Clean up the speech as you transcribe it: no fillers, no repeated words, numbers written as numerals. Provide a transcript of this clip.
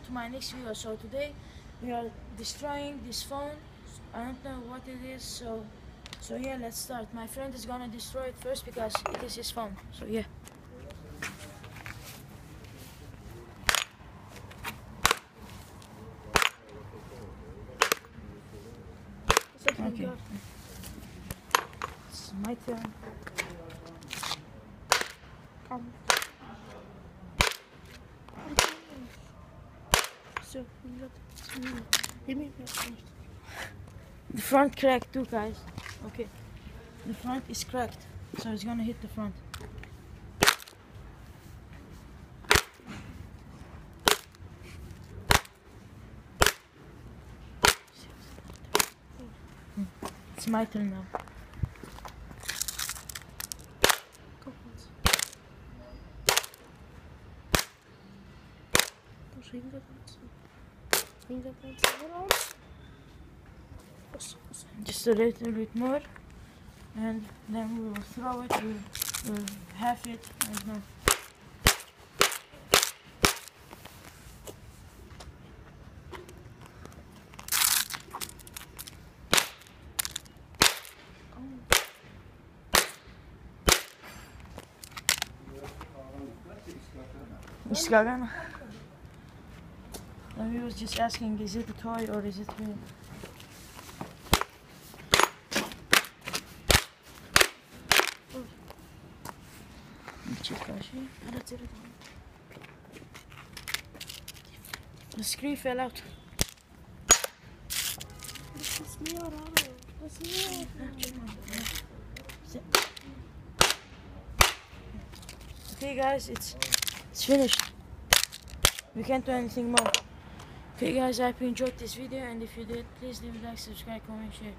welcome to my next video. So today we are destroying this phone. I don't know what it is, so yeah, let's start. My friend is gonna destroy it first because it is his phone. So yeah. Okay. It's my turn. Come. So give me The front cracked too, guys. Okay. The front is cracked, so it's gonna hit the front. It's my turn now. Just a little bit more, and then we will throw it. We'll have it. I don't know. Iskagana. And we was just asking, is it a toy or is it real? The screen fell out. Okay guys, it's finished. We can't do anything more. Okay guys, I hope you enjoyed this video, and if you did, please leave a like, subscribe, comment, share.